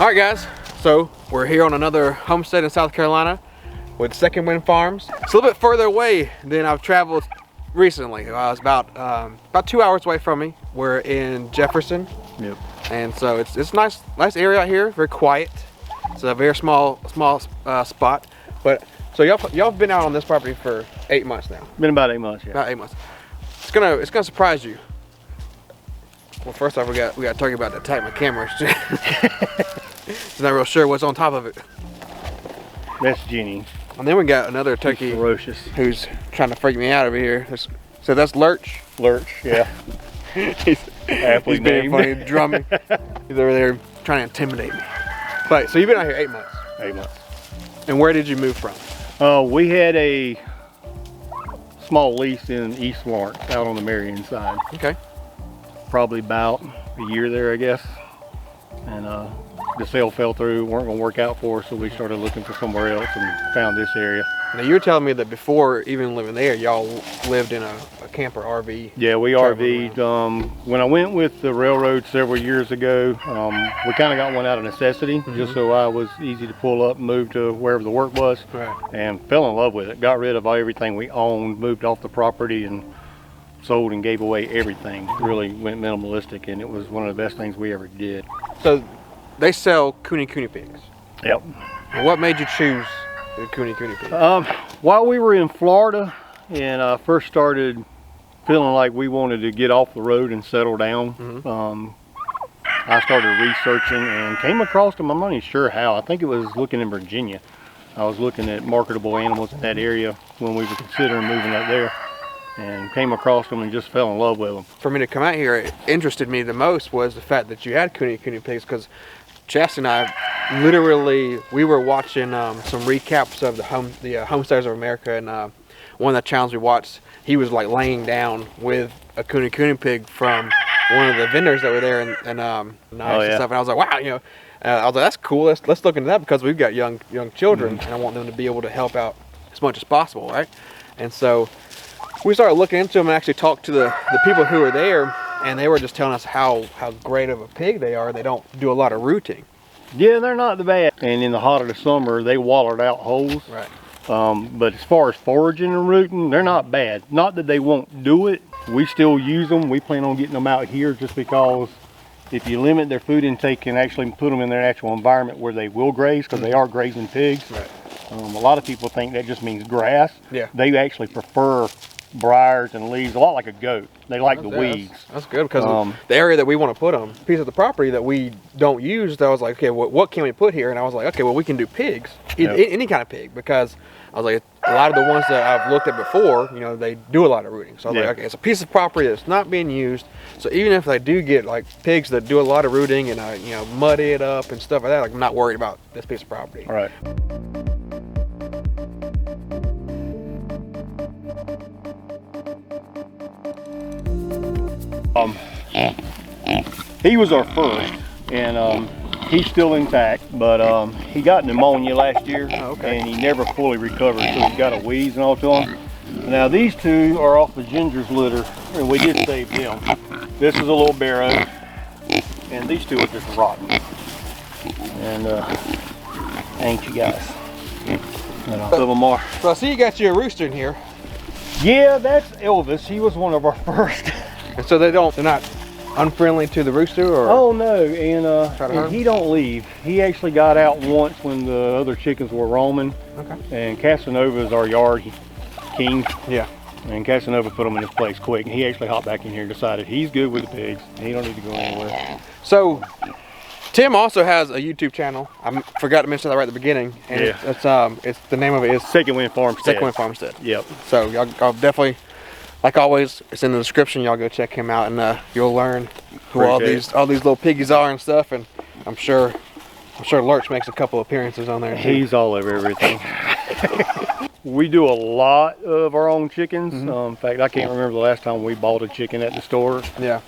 All right, guys. So we're here on another homestead in South Carolina with Second Wind Farms. It's a little bit further away than I've traveled recently. It's about 2 hours away from me. We're in Jefferson. Yep. And so it's nice area out here. Very quiet. It's a very small spot. But so y'all been out on this property for 8 months now. Been about 8 months, yeah. About 8 months. It's gonna surprise you. Well, first off, we got to talk about the attack my camera. It's not real sure what's on top of it. That's Jenny. And then we got another turkey. She's ferocious. Who's trying to freak me out over here. So that's Lurch. Lurch, yeah. he's being funny, drumming. He's over there trying to intimidate me. But so you've been out here 8 months. 8 months. And where did you move from? We had a small lease in East Lawrence, out on the Marion side. Okay. Probably about a year there, I guess. And the sale fell through, weren't going to work out for us, so we started looking for somewhere else and found this area. Now you were telling me that before even living there, y'all lived in a camper RV. Yeah, we RV'd. When I went with the railroad several years ago, we kind of got one out of necessity, just so I was easy to pull up and move to wherever the work was. Right. And fell in love with it. Got rid of everything we owned, moved off the property, and sold and gave away everything. Really went minimalistic, and it was one of the best things we ever did. So they sell Cooney pigs. Yep. And what made you choose the Cooney pig? While we were in Florida and first started feeling like we wanted to get off the road and settle down, I started researching and came across them. I'm not even sure how. I think it was looking in Virginia. I was looking at marketable animals in that area when we were considering moving up there, and came across them and just fell in love with them. For me to come out here, it interested me the most was the fact that you had Cooney pigs, because Chastity and I literally, we were watching some recaps of the Homesteaders of America, and one of the channels we watched, he was like laying down with a Cooney pig from one of the vendors that were there, and and stuff. And I was like, wow, I was like, that's cool. Let's look into that, because we've got young children, and I want them to be able to help out as much as possible, right? And so we started looking into them and actually talked to the people who were there, and they were just telling us how great of a pig they are. They don't do a lot of rooting. Yeah, they're not bad. And in the hot of the summer, they wallered out holes. Right. But as far as foraging and rooting, they're not bad. Not that they won't do it. We still use them. We plan on getting them out here just because if you limit their food intake and actually put them in their actual environment where they will graze, because they are grazing pigs. Right. A lot of people think that just means grass. Yeah. They actually prefer briars and leaves, a lot like a goat. They like the weeds. That's good, because the area that we want to put them, piece of the property that we don't use, I was like, okay, what can we put here? And I was like, okay, well, we can do pigs, any kind of pig, because I was like, a lot of the ones that I've looked at before, they do a lot of rooting. So I was like, okay, it's a piece of property that's not being used. So even if they do get like pigs that do a lot of rooting and muddy it up and stuff like that, like, I'm not worried about this piece of property. All right. He was our first, and he's still intact, but he got pneumonia last year, and he never fully recovered, so he's got a wheeze and all to him. Now these two are off of Ginger's litter, and we did save them. This is a little barrow, and these two are just rotten. And ain't you guys? Some of them are. So I see you got your rooster in here. Yeah, that's Elvis. He was one of our first. And so they're not unfriendly to the rooster, or? Oh no, and he don't leave. He actually got out once when the other chickens were roaming. Okay. And Casanova is our yard king. Yeah. And Casanova put him in his place quick. And he actually hopped back in here and decided he's good with the pigs. And he don't need to go anywhere. So Tim also has a YouTube channel. I forgot to mention that right at the beginning. And it's the name of it is Second Wind Farmstead. Second Wind Farmstead. Yep. So y'all definitely, like always, it's in the description. Y'all go check him out, and you'll learn who all these little piggies are and stuff. And I'm sure Lurch makes a couple appearances on there too. He's all over everything. We do a lot of our own chickens. In fact, I can't remember the last time we bought a chicken at the store. Yeah.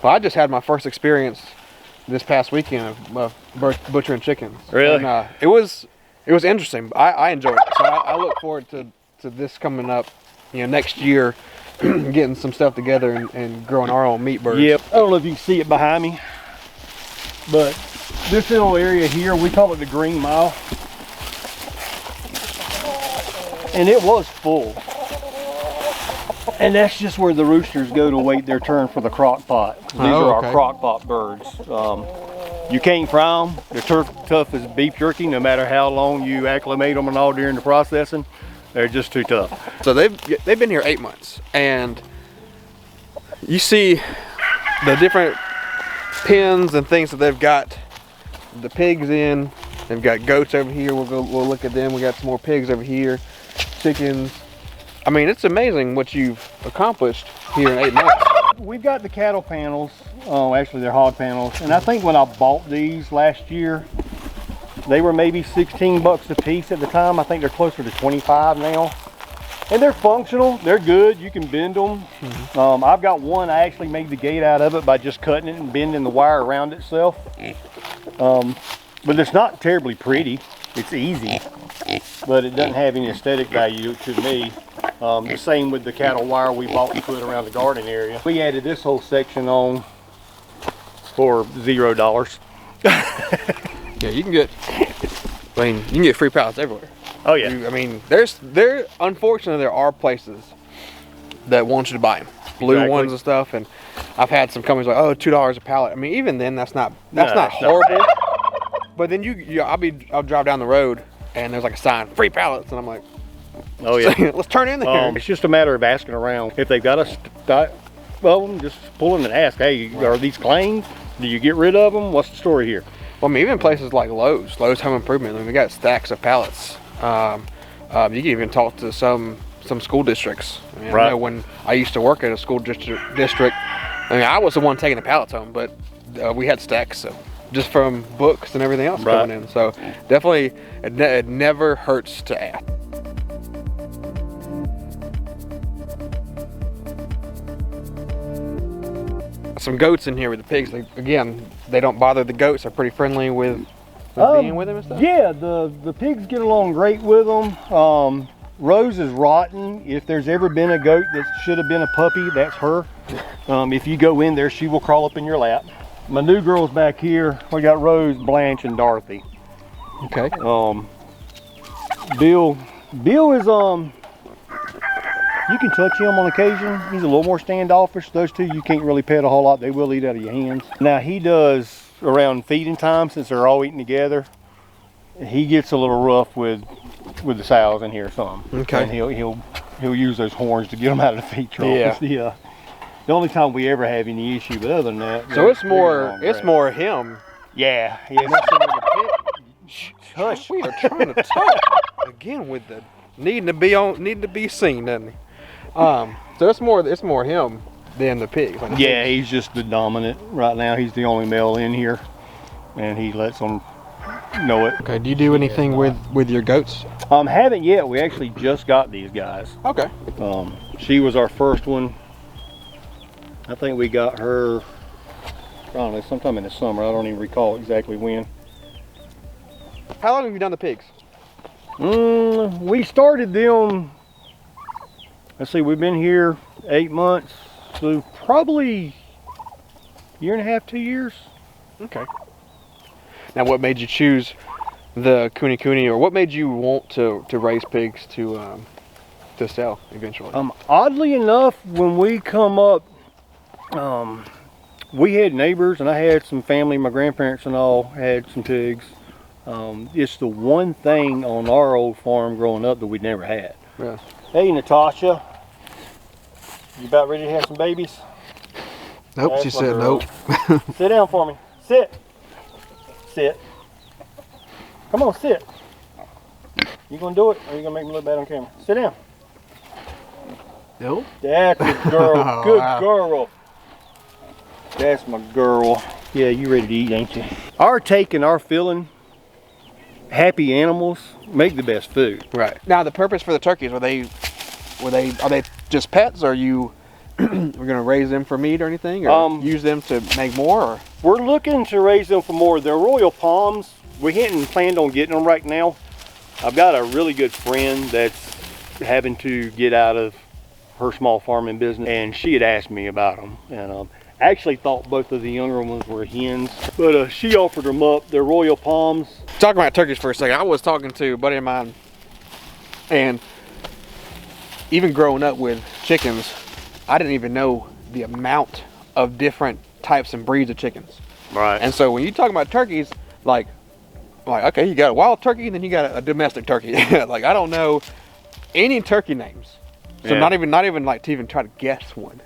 Well, I just had my first experience this past weekend of butchering chickens. Really? And, it was interesting. I enjoyed it. So I look forward to this coming up, next year, getting some stuff together and growing our own meat birds. Yep. I don't know if you can see it behind me, but this little area here, we call it the Green Mile. And it was full. And that's just where the roosters go to wait their turn for the crock pot. These are our crock pot birds. You can't fry them. They're tough as beef jerky, no matter how long you acclimate them and all during the processing. They're just too tough. So they've been here 8 months, and you see the different pens and things that they've got the pigs in. They've got goats over here. We'll look at them. We got some more pigs over here, chickens. I mean, it's amazing what you've accomplished here in 8 months. We've got the cattle panels. Actually, they're hog panels. And I think when I bought these last year, they were maybe 16 bucks a piece at the time. I think they're closer to 25 now. And they're functional. They're good. You can bend them. Mm-hmm. I've got one. I actually made the gate out of it by just cutting it and bending the wire around itself. But it's not terribly pretty. It's easy, but it doesn't have any aesthetic value to me. The same with the cattle wire we bought and put around the garden area. We added this whole section on for $0. Yeah, you can get, I mean, you can get free pallets everywhere. Oh yeah. I mean, unfortunately there are places that want you to buy them, blue ones and stuff. And I've had some companies like, oh, $2 a pallet. I mean, even then, that's not horrible. But then I'll drive down the road and there's like a sign, free pallets, and I'm like, oh yeah, let's turn in there. It's just a matter of asking around. If they've got well, just pull in and ask, hey, are these claimed? Do you get rid of them? What's the story here? Well, I mean, even places like Lowe's Home Improvement, I mean, we got stacks of pallets. You can even talk to some school districts. I mean, I know when I used to work at a school district, I mean, I was the one taking the pallets home, but we had stacks, so just from books and everything else coming in. So definitely, it never hurts to ask. Some goats in here with the pigs. Again, they don't bother the goats. They're pretty friendly with being with them and stuff. Yeah, the pigs get along great with them. Rose is rotten. If there's ever been a goat that should have been a puppy, that's her. If you go in there, she will crawl up in your lap. My new girls back here, we got Rose, Blanche, and Dorothy. Okay. Bill is you can touch him on occasion. He's a little more standoffish. Those two you can't really pet a whole lot. They will eat out of your hands. Now he does around feeding time, since they're all eating together. He gets a little rough with the sows in here some. Okay. And he'll use those horns to get them out of the feed trough. Yeah. The only time we ever have any issue, but other than that. So it's more him. Yeah. Hush. We are trying to talk again with the needing to be seen, doesn't he? So it's more him than the pigs. Like pigs. He's just the dominant right now. He's the only male in here, and he lets them know it. Okay. Do you do anything with your goats? Haven't yet. We actually just got these guys. Okay. She was our first one. I think we got her, I don't know, sometime in the summer. I don't even recall exactly when. How long have you done the pigs? We started them, let's see, we've been here 8 months, so probably 1.5 to 2 years. Okay. Now, what made you choose the Kuni, or what made you want to raise pigs to sell eventually? Oddly enough, when we come up, we had neighbors, and I had some family, my grandparents and all had some pigs. It's the one thing on our old farm growing up that we never had. Yeah. Hey, Natasha, you about ready to have some babies? Nope, she said nope. Sit down for me. Sit. Come on, sit. You gonna do it, or you gonna make me look bad on camera? Sit down. Nope. That's a girl. Good girl. That's my girl. Yeah, you ready to eat, ain't you? Our take and our feeling, happy animals make the best food. Right. Now, the purpose for the turkeys, are they just pets? Or are you we're gonna raise them for meat or anything, or use them to make more? Or? We're looking to raise them for more. They're Royal Palms. We hadn't planned on getting them right now. I've got a really good friend that's having to get out of her small farming business, and she had asked me about them. And actually thought both of the younger ones were hens, but she offered them up. They're Royal Palms. Talking about turkeys for a second, I was talking to a buddy of mine, and even growing up with chickens, I didn't even know the amount of different types and breeds of chickens. Right. And so when you talk about turkeys, like okay, you got a wild turkey and then you got a domestic turkey. Like I don't know any turkey names, so not even like to even try to guess one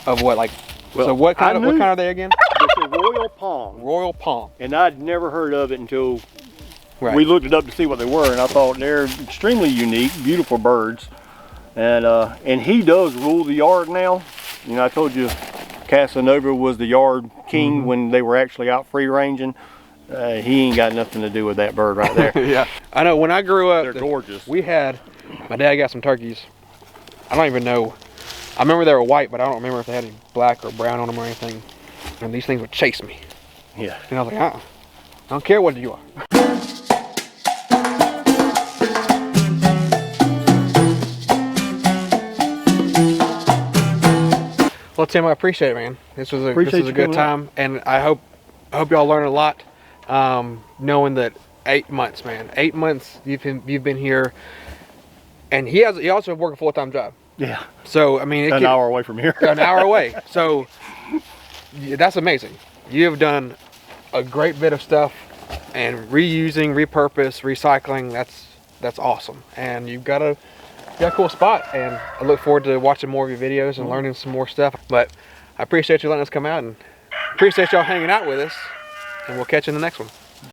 of what like. Well, so what kind are they again? It's a Royal Palm. Royal Palm. And I'd never heard of it until we looked it up to see what they were, and I thought they're extremely unique, beautiful birds. And he does rule the yard now. You know, I told you Casanova was the yard king when they were actually out free ranging. He ain't got nothing to do with that bird right there. Yeah, I know. When I grew up, they're gorgeous. My dad got some turkeys. I don't even know. I remember they were white, but I don't remember if they had any black or brown on them or anything. And these things would chase me. Yeah. And I was like, I don't care what you are. Well, Tim, I appreciate it, man. This was a good time, and I hope y'all learned a lot. Knowing that 8 months, man, 8 months you've been here, and he also worked a full-time job. Yeah. So I mean, an hour away from here. An hour away. So that's amazing. You have done a great bit of stuff, and reusing, repurpose, recycling. That's awesome. And you've got a cool spot. And I look forward to watching more of your videos and learning some more stuff. But I appreciate you letting us come out, and appreciate y'all hanging out with us. And we'll catch you in the next one.